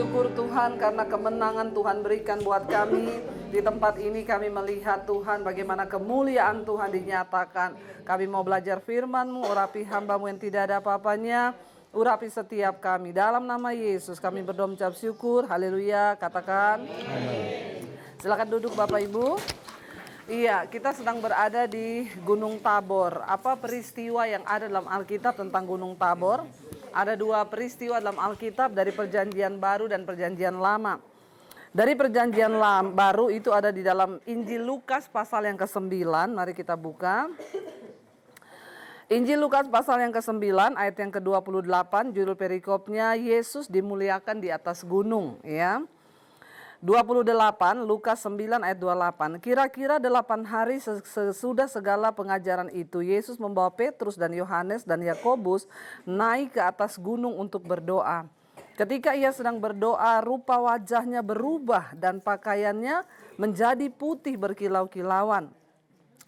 bersyukur Tuhan karena kemenangan Tuhan berikan buat kami. Di tempat ini kami melihat Tuhan bagaimana kemuliaan Tuhan dinyatakan. Kami mau belajar firman-Mu, urapi hamba-Mu yang tidak ada apa-apanya. Urapi setiap kami. Dalam nama Yesus kami berdoa mengucap syukur. Haleluya. Katakan. Silakan duduk Bapak Ibu. Iya, kita sedang berada di Gunung Tabor. Apa peristiwa yang ada dalam Alkitab tentang Gunung Tabor? Ada dua peristiwa dalam Alkitab dari Perjanjian Baru dan Perjanjian Lama. Dari Perjanjian Baru itu ada di dalam Injil Lukas pasal yang ke-9. Mari kita buka. Injil Lukas pasal yang ke-9 ayat yang ke-28, judul perikopnya Yesus dimuliakan di atas gunung, ya. 28, Lukas 9 ayat 28. Kira-kira 8 hari sesudah segala pengajaran itu, Yesus membawa Petrus dan Yohanes dan Yakobus naik ke atas gunung untuk berdoa. Ketika ia sedang berdoa, rupa wajahnya berubah dan pakaiannya menjadi putih berkilau-kilauan.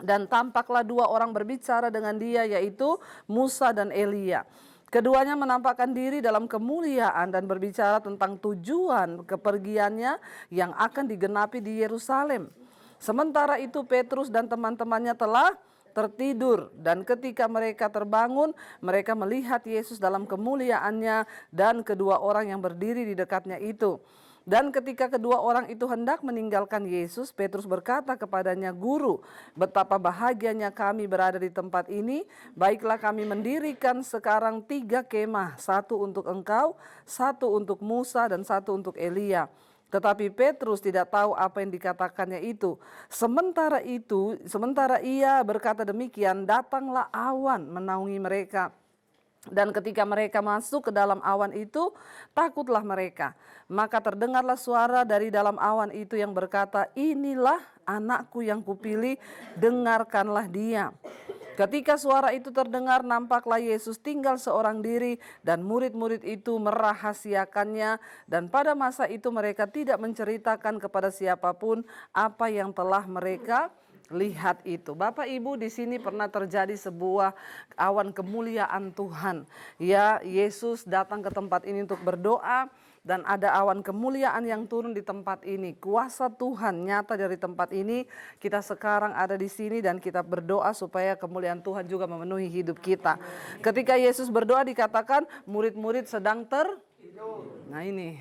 Dan tampaklah dua orang berbicara dengan dia, yaitu Musa dan Elia. Keduanya menampakkan diri dalam kemuliaan dan berbicara tentang tujuan kepergiannya yang akan digenapi di Yerusalem. Sementara itu Petrus dan teman-temannya telah tertidur, dan ketika mereka terbangun, mereka melihat Yesus dalam kemuliaannya dan kedua orang yang berdiri di dekatnya itu. Dan ketika kedua orang itu hendak meninggalkan Yesus, Petrus berkata kepadanya, "Guru, betapa bahagianya kami berada di tempat ini. Baiklah kami mendirikan sekarang 3 kemah, satu untuk engkau, satu untuk Musa, dan satu untuk Elia." Tetapi Petrus tidak tahu apa yang dikatakannya itu. Sementara ia berkata demikian, datanglah awan menaungi mereka. Dan ketika mereka masuk ke dalam awan itu, takutlah mereka. Maka terdengarlah suara dari dalam awan itu yang berkata, "Inilah anakku yang kupilih, dengarkanlah dia." Ketika suara itu terdengar, nampaklah Yesus tinggal seorang diri dan murid-murid itu merahasiakannya. Dan pada masa itu mereka tidak menceritakan kepada siapapun apa yang telah mereka lihat itu. Bapak Ibu, di sini pernah terjadi sebuah awan kemuliaan Tuhan. Ya, Yesus datang ke tempat ini untuk berdoa dan ada awan kemuliaan yang turun di tempat ini. Kuasa Tuhan nyata dari tempat ini. Kita sekarang ada di sini dan kita berdoa supaya kemuliaan Tuhan juga memenuhi hidup kita. Ketika Yesus berdoa dikatakan murid-murid sedang Nah ini,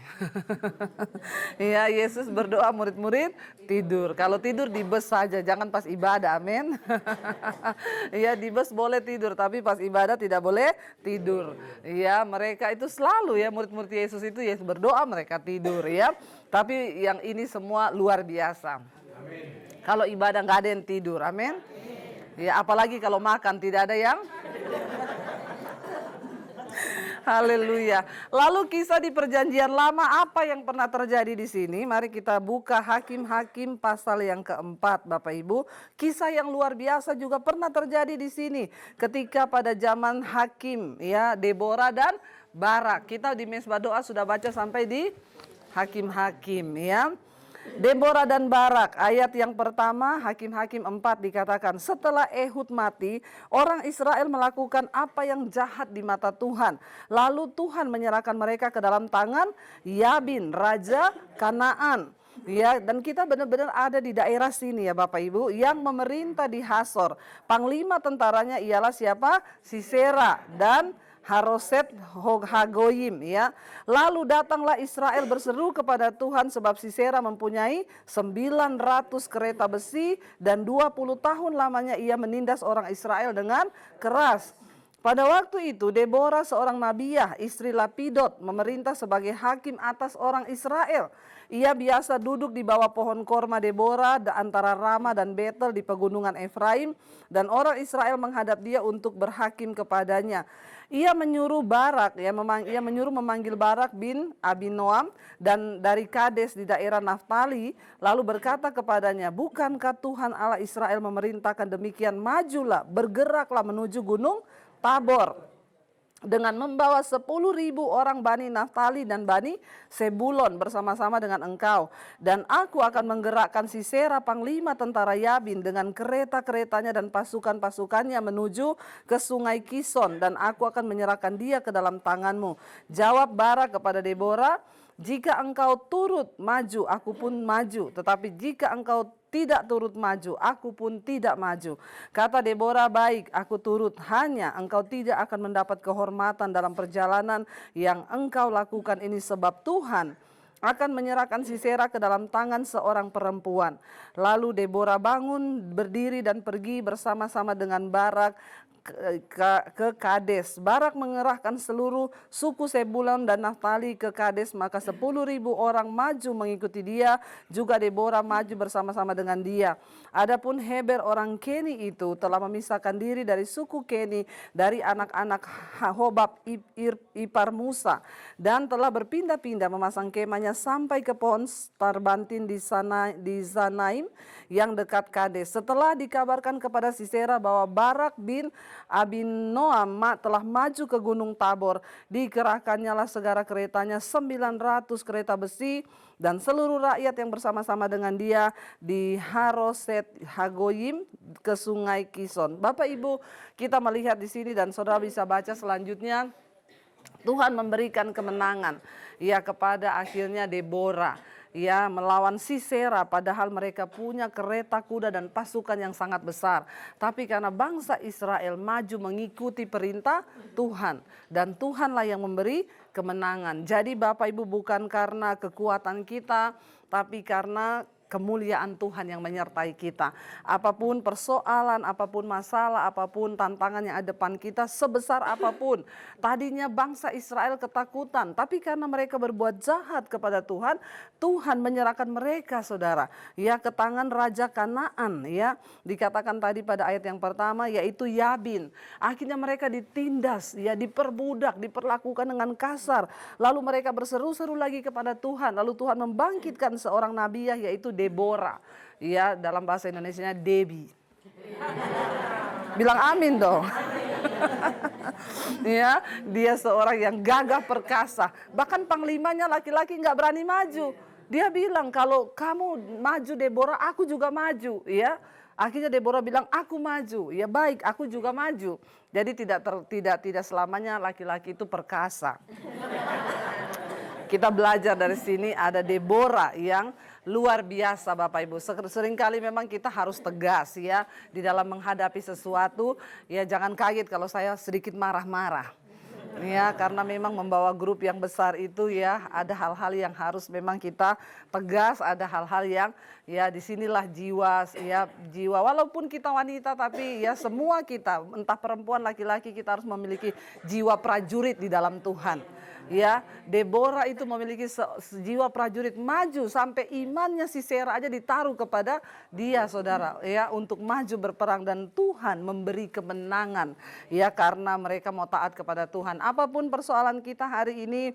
ya Yesus berdoa murid-murid tidur. Kalau tidur di bus saja, jangan pas ibadah, amin. Ya di bus boleh tidur, tapi pas ibadah tidak boleh tidur. Ya mereka itu selalu ya murid-murid Yesus itu Yesus berdoa mereka tidur ya. Tapi yang ini semua luar biasa. Amin. Kalau ibadah nggak ada yang tidur, amin. Ya apalagi kalau makan tidak ada yang. Haleluya. Lalu kisah di Perjanjian Lama apa yang pernah terjadi di sini? Mari kita buka Hakim-Hakim pasal yang keempat, Bapak Ibu. Kisah yang luar biasa juga pernah terjadi di sini. Ketika pada zaman Hakim, ya Deborah dan Barak. Kita di Mesbah Doa sudah baca sampai di Hakim-Hakim, ya. Deborah dan Barak, ayat yang pertama Hakim-Hakim 4 dikatakan, setelah Ehud mati, orang Israel melakukan apa yang jahat di mata Tuhan. Lalu Tuhan menyerahkan mereka ke dalam tangan Yabin, raja Kanaan. Ya, dan kita benar-benar ada di daerah sini ya Bapak Ibu, yang memerintah di Hasor. Panglima tentaranya ialah siapa? Sisera dan Haroset Hagoyim, ya. Lalu datanglah Israel berseru kepada Tuhan sebab Sisera mempunyai 900 kereta besi dan 20 tahun lamanya ia menindas orang Israel dengan keras. Pada waktu itu Deborah seorang nabiah, istri Lapidot, memerintah sebagai hakim atas orang Israel. Ia biasa duduk di bawah pohon korma Deborah antara Rama dan Betel di pegunungan Efraim, dan orang Israel menghadap dia untuk berhakim kepadanya. Ia menyuruh Barak, ia menyuruh memanggil Barak bin Abinoam dan dari Kades di daerah Naftali, lalu berkata kepadanya, "Bukankah Tuhan Allah Israel memerintahkan demikian? Majulah, bergeraklah menuju gunung Tabor dengan membawa 10.000 orang Bani Naftali dan Bani Sebulon bersama-sama dengan engkau. Dan aku akan menggerakkan Sisera panglima tentara Yabin dengan kereta-keretanya dan pasukan-pasukannya menuju ke sungai Kison, dan aku akan menyerahkan dia ke dalam tanganmu." Jawab Barak kepada Deborah, Jika engkau turut maju, aku pun maju. Tetapi jika engkau tidak turut maju, aku pun tidak maju. Kata Deborah, baik, aku turut, hanya engkau tidak akan mendapat kehormatan dalam perjalanan yang engkau lakukan ini, sebab Tuhan akan menyerahkan Sisera ke dalam tangan seorang perempuan. Lalu Deborah bangun, berdiri dan pergi bersama-sama dengan Barak ke Kades. Barak mengerahkan seluruh suku Sebulon dan Naftali ke Kades, maka 10.000 orang maju mengikuti dia, juga Deborah maju bersama-sama dengan dia. Adapun Heber orang Keni itu telah memisahkan diri dari suku Keni dari anak-anak Hobab ipar Musa, dan telah berpindah-pindah memasang kemahnya sampai ke pohon Tarbantin di Zanaim yang dekat Kades. Setelah dikabarkan kepada Sisera bahwa Barak bin Abinoam telah maju ke Gunung Tabor, dikerahkannya lah segala keretanya, 900 kereta besi, dan seluruh rakyat yang bersama-sama dengan dia di Haroset Hagoyim ke sungai Kison. Bapak Ibu, kita melihat di sini dan saudara bisa baca selanjutnya, Tuhan memberikan kemenangan ya kepada akhirnya Deborah ya melawan Sisera, padahal mereka punya kereta kuda dan pasukan yang sangat besar. Tapi karena bangsa Israel maju mengikuti perintah Tuhan, dan Tuhanlah yang memberi kemenangan. Jadi Bapak Ibu, bukan karena kekuatan kita, tapi karena kemuliaan Tuhan yang menyertai kita. Apapun persoalan, apapun masalah, apapun tantangan yang ada depan kita, sebesar apapun. Tadinya bangsa Israel ketakutan, tapi karena mereka berbuat jahat kepada Tuhan, Tuhan menyerahkan mereka, saudara, ya ke tangan Raja Kanaan, ya. Dikatakan tadi pada ayat yang pertama, yaitu Yabin. Akhirnya mereka ditindas, ya, diperbudak, diperlakukan dengan kasar. Lalu mereka berseru-seru lagi kepada Tuhan. Lalu Tuhan membangkitkan seorang nabiah, yaitu Deborah, ya, dalam bahasa Indonesianya Debbie. Bilang amin dong. Ya, dia seorang yang gagah perkasa. Bahkan panglimanya laki-laki nggak berani maju. Dia bilang, kalau kamu maju Deborah, aku juga maju, ya. Akhirnya Deborah bilang, aku maju. Ya baik, aku juga maju. Jadi tidak selamanya laki-laki itu perkasa. Kita belajar dari sini, ada Deborah yang luar biasa, Bapak Ibu. Seringkali memang kita harus tegas, ya, di dalam menghadapi sesuatu. Ya, jangan kaget kalau saya sedikit marah-marah. Ya, karena memang membawa grup yang besar itu, ya, ada hal-hal yang harus memang kita tegas, ada hal-hal yang, ya, disinilah jiwa walaupun kita wanita, tapi ya semua kita, entah perempuan laki-laki, kita harus memiliki jiwa prajurit di dalam Tuhan. Ya, Deborah itu memiliki jiwa prajurit, maju sampai imannya Sisera aja ditaruh kepada dia, saudara, ya, untuk maju berperang, dan Tuhan memberi kemenangan, ya, karena mereka mau taat kepada Tuhan. Apapun persoalan kita hari ini,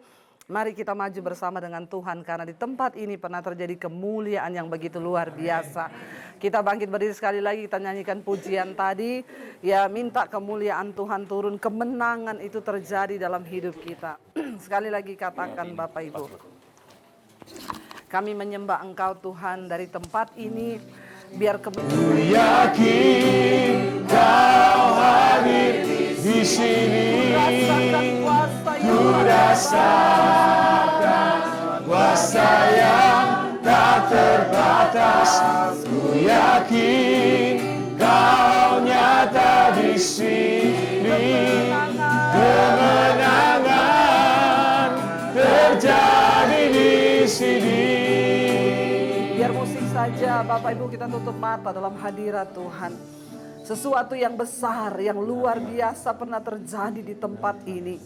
mari kita maju bersama dengan Tuhan, karena di tempat ini pernah terjadi kemuliaan yang begitu luar biasa. Kita bangkit berdiri sekali lagi, kita nyanyikan pujian tadi, ya, minta kemuliaan Tuhan turun, kemenangan itu terjadi dalam hidup kita. Sekali lagi katakan, Bapak Ibu, kami menyembah Engkau Tuhan dari tempat ini, biar yakin Kau hadir di sini. Ku rasakan kuasa yang tak terbatas. Ku yakin Kau nyata di sini. Kemenangan terjadi di sini. Biar musik saja, Bapak Ibu, kita tutup mata dalam hadirat Tuhan. Sesuatu yang besar, yang luar biasa pernah terjadi di tempat ini.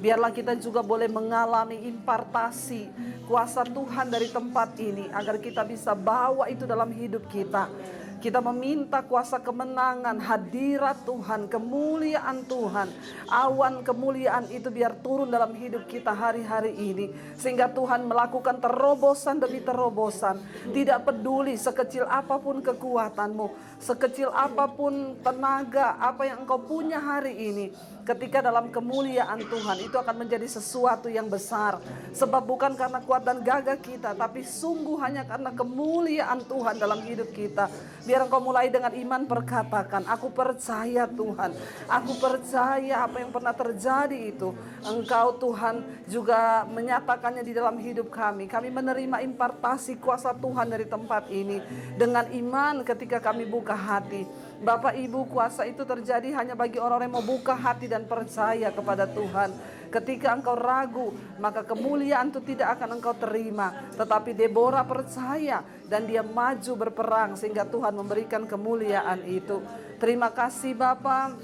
Biarlah kita juga boleh mengalami impartasi kuasa Tuhan dari tempat ini, agar kita bisa bawa itu dalam hidup kita. Kita meminta kuasa kemenangan, hadirat Tuhan, kemuliaan Tuhan, awan kemuliaan itu biar turun dalam hidup kita hari-hari ini. Sehingga Tuhan melakukan terobosan demi terobosan. Tidak peduli sekecil apapun kekuatanmu, sekecil apapun tenaga, apa yang engkau punya hari ini. Ketika dalam kemuliaan Tuhan, itu akan menjadi sesuatu yang besar. Sebab bukan karena kuat dan gagah kita, tapi sungguh hanya karena kemuliaan Tuhan dalam hidup kita. Biar Engkau mulai dengan iman perkatakan, aku percaya Tuhan, aku percaya apa yang pernah terjadi itu Engkau Tuhan juga menyatakannya di dalam hidup kami. Kami menerima impartasi kuasa Tuhan dari tempat ini dengan iman ketika kami buka hati. Bapak Ibu, kuasa itu terjadi hanya bagi orang-orang yang mau buka hati dan percaya kepada Tuhan. Ketika engkau ragu, maka kemuliaan itu tidak akan engkau terima. Tetapi Deborah percaya dan dia maju berperang sehingga Tuhan memberikan kemuliaan itu. Terima kasih Bapak.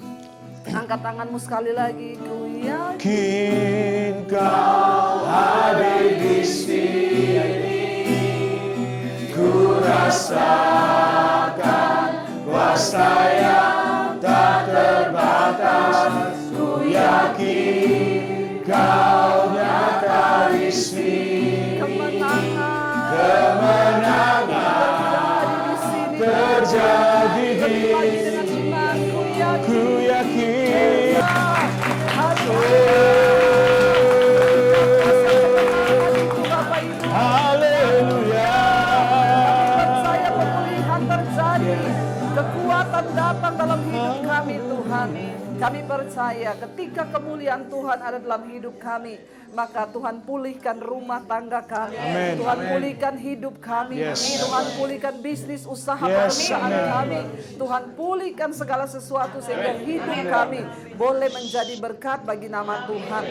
Angkat tanganmu sekali lagi. Ku yakin Kau hadir di sini, ku rasakan kuasa yang tak terbatas. Ku yakin Kau nyata di sini, kemenangan terjadi di sini. Ku yakin. Haleluya. Percaya pemulihan terjadi, kekuatan datang dalam hidup kami Tuhan. Kami percaya ketika kemuliaan Tuhan ada dalam hidup kami, maka Tuhan pulihkan rumah tangga kami. Amen. Tuhan pulihkan hidup kami. Yes. Tuhan pulihkan bisnis usaha Yes, perusahaan amen. kami. Tuhan pulihkan segala sesuatu sehingga hidup kami boleh menjadi berkat bagi nama Tuhan.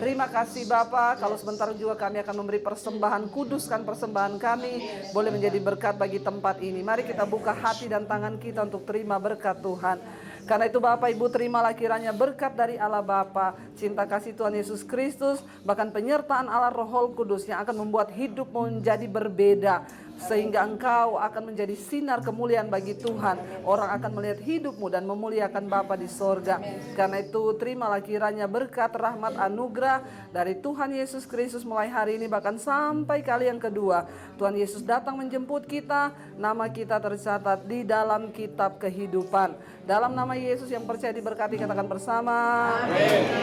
Terima kasih Bapak. Kalau sebentar juga kami akan memberi persembahan, kuduskan persembahan kami boleh menjadi berkat bagi tempat ini. Mari kita buka hati dan tangan kita untuk terima berkat Tuhan. Karena itu Bapak Ibu, terimalah kiranya berkat dari Allah Bapa, cinta kasih Tuhan Yesus Kristus, bahkan penyertaan Allah Roh Kudus yang akan membuat hidupmu menjadi berbeda. Sehingga engkau akan menjadi sinar kemuliaan bagi Tuhan. Orang akan melihat hidupmu dan memuliakan Bapa di sorga. Karena itu terimalah kiranya berkat, rahmat, anugerah dari Tuhan Yesus Kristus mulai hari ini bahkan sampai kali yang kedua. Tuhan Yesus datang menjemput kita, nama kita tercatat di dalam kitab kehidupan. Dalam nama Yesus yang percaya diberkati, katakan bersama. Amin.